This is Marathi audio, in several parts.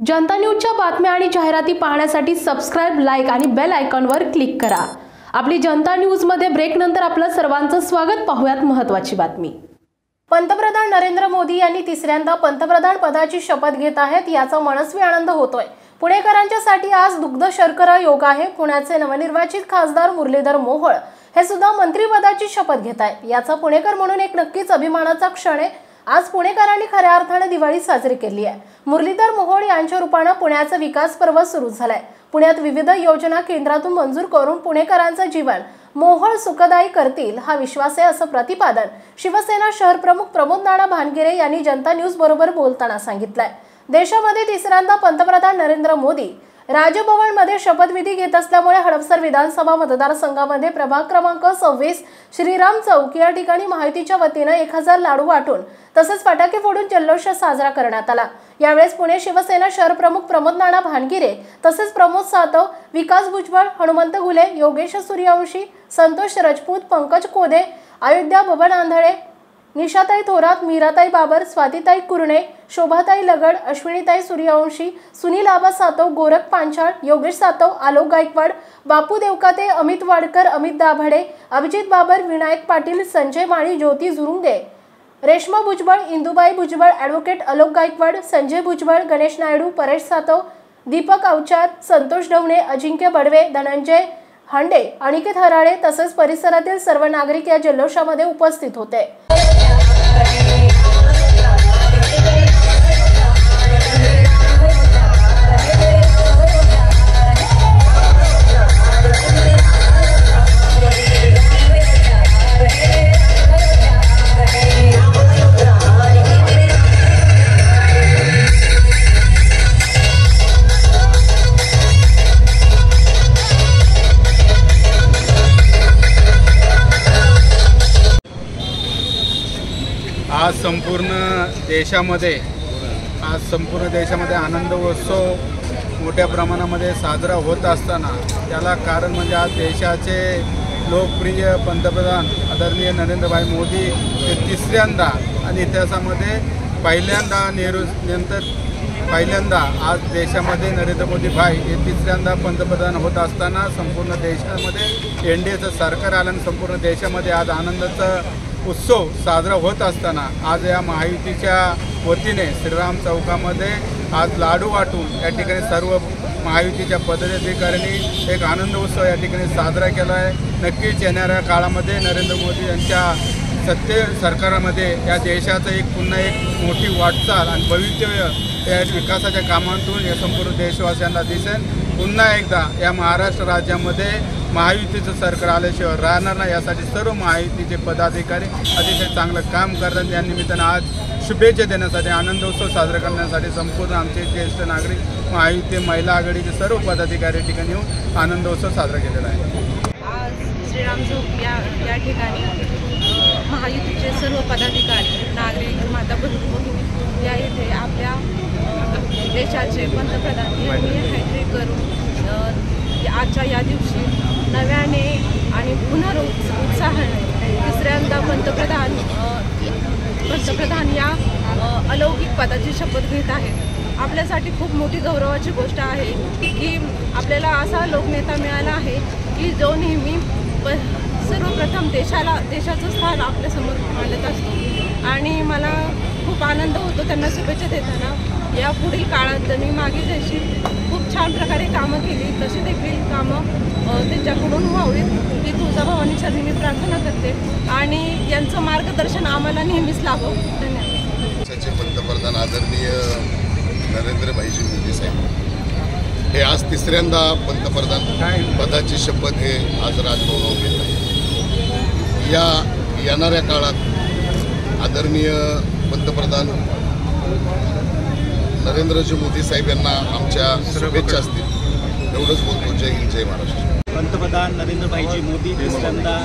जनता न्यूजच्या बातम्या आणि जाहिराती पाहण्यासाठी सबस्क्राइब, लाईक आणि बेल आयकॉनवर क्लिक करा। आपली जनता न्यूजमध्ये ब्रेक नंतर आपलं सर्वांचं स्वागत। पाहूयात महत्त्वाची बातमी। पंतप्रधान नरेंद्र मोदी यांनी तिसऱ्यांदा पंतप्रधान पदाची शपथ घेत आहेत। याचा मनस्वी आनंद होतोय। पुणेकरांच्यासाठी आज दुग्ध शर्करा योग आहे। पुण्याचे नवनिर्वाचित खासदार मुरलीधर मोहोळ हे सुद्धा मंत्रिपदाची शपथ घेत आहेत। याचा पुणेकर म्हणून एक नक्कीच अभिमानाचा क्षण आहे। आज पुणेकरांनी खऱ्या अर्थाने दिवाळी साजरी केली आहे। मुरलीधर मोहोळ यांच्या रूपाने पुण्याचा विकास पर्व सुरू झालाय। पुण्यात विविध योजना केंद्रातून मंजूर करून पुणेकरांचं जीवन मोहोळ सुखदायी करतील हा विश्वास आहे, असं प्रतिपादन शिवसेना शहर प्रमुख प्रमोद नाना भानगिरे यांनी जनता न्यूज बरोबर बोलताना सांगितलंय। देशामध्ये तिसऱ्यांदा पंतप्रधान नरेंद्र मोदी राजभवनमध्ये शपथविधी घेत असल्यामुळे हडपसर विधानसभा मतदारसंघामध्ये प्रभाग क्रमांक 26 श्रीराम चौक या ठिकाणी महायुतीच्या वतीने 1000 लाडू वाटून तसेच फटाके फोडून जल्लोष साजरा करण्यात आला। यावेळेस पुणे शिवसेना शहर प्रमुख प्रमोद नाना भानगिरे तसेच प्रमोद सातव, विकास भुजबळ, हनुमंत घुले, योगेश सूर्यवंशी, संतोष राजपूत, पंकज कोदे, अयोध्या बबन आंधळे, निशाताई थोरात, मीराताई बाबर, स्वातीताई कुरणे, शोभाताई लगड, अश्विनीताई सूर्यवंशी, सुनील आबा सातव, गोरख पांचाळ, योगेश सातव, आलोक गायकवाड, बापू देवकाते, अमित वाडकर, अमित दाभाडे, अभिजित बाबर, विनायक पाटील, संजय माळी, ज्योती झुरुंगे, रेश्मा भुजबळ, इंदुबाई भुजबळ, ॲडव्होकेट आलोक गायकवाड, संजय भुजबळ, गणेश नायडू, परेश सातव, दीपक अवचार, संतोष ढवणे, अजिंक्य बडवे, धनंजय हांडे, अनिकेत हराळे तसेच परिसरातील सर्व नागरिक या जल्लोषामध्ये उपस्थित होते। आज संपूर्ण देशामध्ये आनंद उत्सव मोठ्या प्रमाणामध्ये साजरा होत असताना त्याला कारण म्हणजे आज देशाचे लोकप्रिय पंतप्रधान आदरणीय नरेंद्रभाई मोदी हे तिसऱ्यांदा आणि इतिहासामध्ये पहिल्यांदा आज देशामध्ये नरेंद्र मोदी भाई हे तिसऱ्यांदा पंतप्रधान होत असताना संपूर्ण देशामध्ये एनडीएचं सरकार आलं आणि संपूर्ण देशामध्ये आज आनंदाचा उत्सव साजरा होत असताना आज या महायुतीच्या वतीने श्रीराम चौकामध्ये आज लाडू वाटून या ठिकाणी सर्व महायुतीच्या पदाधिकाऱ्यांनी एक आनंद उत्सव या ठिकाणी साजरा केला आहे। नक्कीच येणाऱ्या काळामध्ये नरेंद्र मोदी यांच्या सरकारामध्ये या देशाचं पुन्हा एक मोठी वाटचाल आणि भवितव्य या विकासाच्या कामातून या संपूर्ण देशवासियांना दिसेल। पुन्हा एकदा या महाराष्ट्र राज्यामध्ये महायुतीचं सरकार आल्याशिवाय राहणार नाही, यासाठी सर्व महायुतीचे पदाधिकारी अतिशय चांगलं काम करतात। या निमित्तानं आज शुभेच्छा देण्यासाठी आनंदोत्सव साजरा करण्यासाठी संपूर्ण आमचे ज्येष्ठ नागरिक महायुती महिला आघाडीचे सर्व पदाधिकारी ठिकाणी येऊन आनंदोत्सव साजरा केलेला आहे। आज श्रीराम चौक या ठिकाणी महायुतीचे सर्व पदाधिकारी, नागरिक, माता भगिनी या इथे आपल्या देशाचे पंतप्रधान यांनी हॅट्रिक करून आजच्या या दिवशी नव्याने आणि उत्साहाने तिसऱ्यांदा पंतप्रधान या अलौकिक पदाची शपथ घेत आहेत। आपल्यासाठी खूप मोठी गौरवाची गोष्ट आहे की आपल्याला असा लोकनेता मिळाला आहे की जो नेहमी सर्वप्रथम देशाचं स्थान आपल्यासमोर मांडत असतो आणि मला खूप आनंद होतो त्यांना शुभेच्छा देताना। या पुढील काळात त्यांनी मागे जशी खूप छान प्रकारे कामं केली तशी देखील कामं त्यांच्याकडून व्हावीत ही तुळजाभवानी चरणी मी प्रार्थना करते आणि यांचं मार्गदर्शन आम्हाला नेहमीच लाभो। धन्यवाद। देशाचे पंतप्रधान आदरणीय नरेंद्रभाईजी मोदी साहेब हे आज तिसऱ्यांदा पंतप्रधान पदाची शपथ हे आज राजभवनावर घेत आहे। या येणाऱ्या काळात आदरणीय पंतप्रधान नरेंद्रजी मोदी साहेब यांना आमच्या शुभेच्छा असतील। एवढंच बोलतो। जय हिंद, जय महाराष्ट्र। पंतप्रधान नरेंद्रभाईजी मोदी तिसऱ्यांदा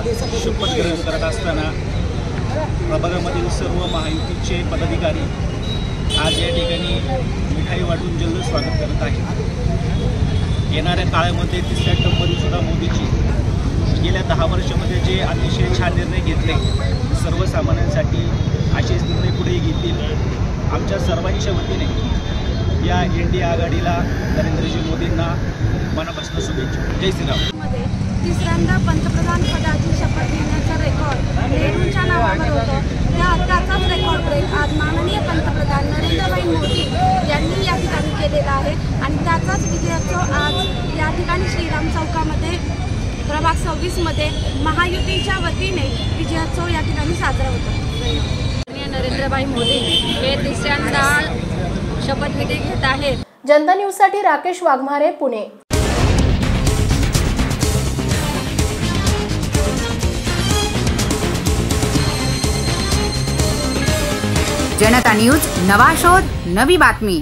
शपथ ग्रहण करत असताना प्रभागामधील सर्व महायुतीचे पदाधिकारी आज या ठिकाणी मिठाई वाटून जल्लोष स्वागत करत आहेत। येणाऱ्या काळामध्ये तिसऱ्या टर्ममध्ये सुद्धा मोदीजी गेल्या 10 वर्षामध्ये जे अतिशय छान निर्णय घेतले सर्वसामान्यांसाठी असेच निर्णय पुढे घेतील। आमच्या सर्वांच्या वतीने या NDA आघाडीला नरेंद्रजी मोदींना मनापासून शुभेच्छा. जय श्रीराम. मध्ये तिसऱ्यांदा पंतप्रधान पदाची शपथ घेण्याचा रेकॉर्ड नेहरूंच्या नावावर होतं. त्याचाच रेकॉर्ड ब्रेक आज माननीय पंतप्रधान नरेंद्रभाई मोदी यांनी या ठिकाणी केलेला आहे आणि त्याचाच विजयोत्सव आज या ठिकाणी श्रीराम चौकामध्ये प्रभाग 26मध्ये महायुतीच्या वतीने विजयोत्सव या ठिकाणी साजरा होतो. नरेंद्रभाई मोदी हे तिसऱ्यांदा शपथविधी घेत आहेत. जनता न्यूजसाठी राकेश वाघमारे, पुणे. जनता न्यूज, नवा शोध, नवी बातमी.